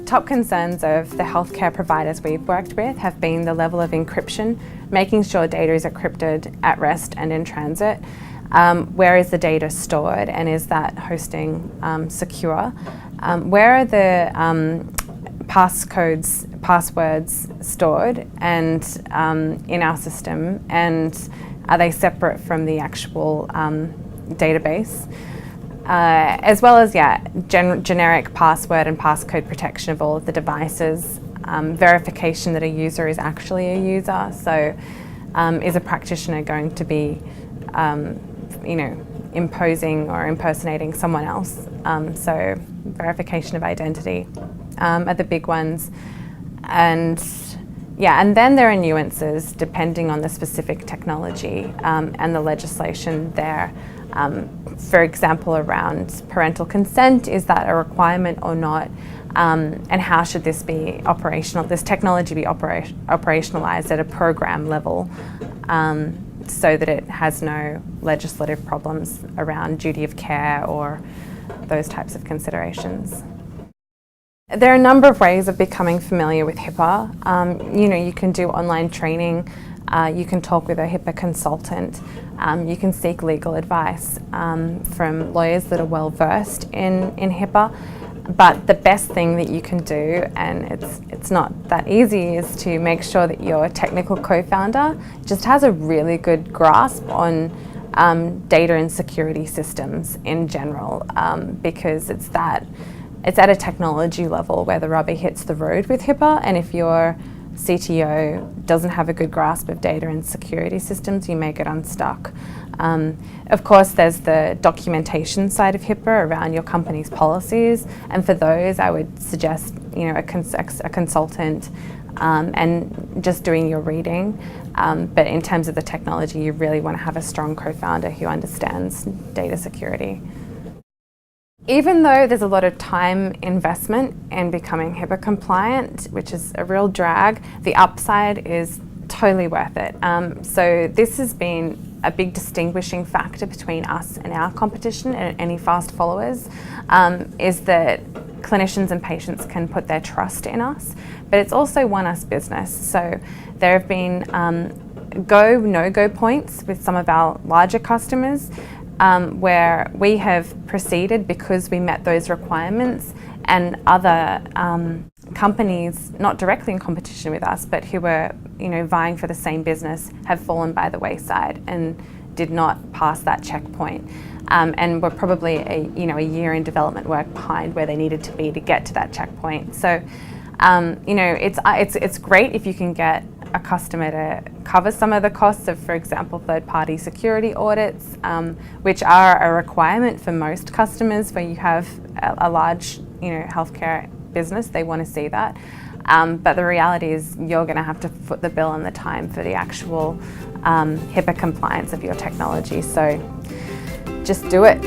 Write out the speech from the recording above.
Top concerns of the healthcare providers we've worked with have been the level of encryption, making sure data is encrypted at rest and in transit. Where is the data stored, and is that hosting secure? Where are the passwords stored and in our system, and are they separate from the actual database? As well as generic password and passcode protection of all of the devices, verification that a user is actually a user. So is a practitioner going to be imposing or impersonating someone else? So verification of identity are the big ones. And then there are nuances depending on the specific technology and the legislation there. For example, around parental consent, is that a requirement or not? And how should this be operational? This technology be operationalized at a program level so that it has no legislative problems around duty of care or those types of considerations. There are a number of ways of becoming familiar with HIPAA. You can do online training, you can talk with a HIPAA consultant, you can seek legal advice from lawyers that are well versed in HIPAA. But the best thing that you can do, and it's not that easy, is to make sure that your technical co-founder just has a really good grasp on data and security systems in general, because it's at a technology level where the rubber hits the road with HIPAA, and if your CTO doesn't have a good grasp of data and security systems, you may get unstuck. Of course, there's the documentation side of HIPAA around your company's policies, and for those I would suggest a consultant and just doing your reading. But in terms of the technology, you really want to have a strong co-founder who understands data security. Even though there's a lot of time investment in becoming HIPAA compliant, which is a real drag, the upside is totally worth it. So this has been a big distinguishing factor between us and our competition and any fast followers, is that clinicians and patients can put their trust in us, but it's also won us business. So there have been go, no-go points with some of our larger customers, where we have proceeded because we met those requirements, and other companies, not directly in competition with us, but who were vying for the same business, have fallen by the wayside and did not pass that checkpoint. And were probably a year in development work behind where they needed to be to get to that checkpoint. So it's great if you can get a customer to cover some of the costs of, for example, third-party security audits, which are a requirement for most customers where you have a large healthcare business. They want to see that. But the reality is you're going to have to foot the bill and the time for the actual HIPAA compliance of your technology. So just do it.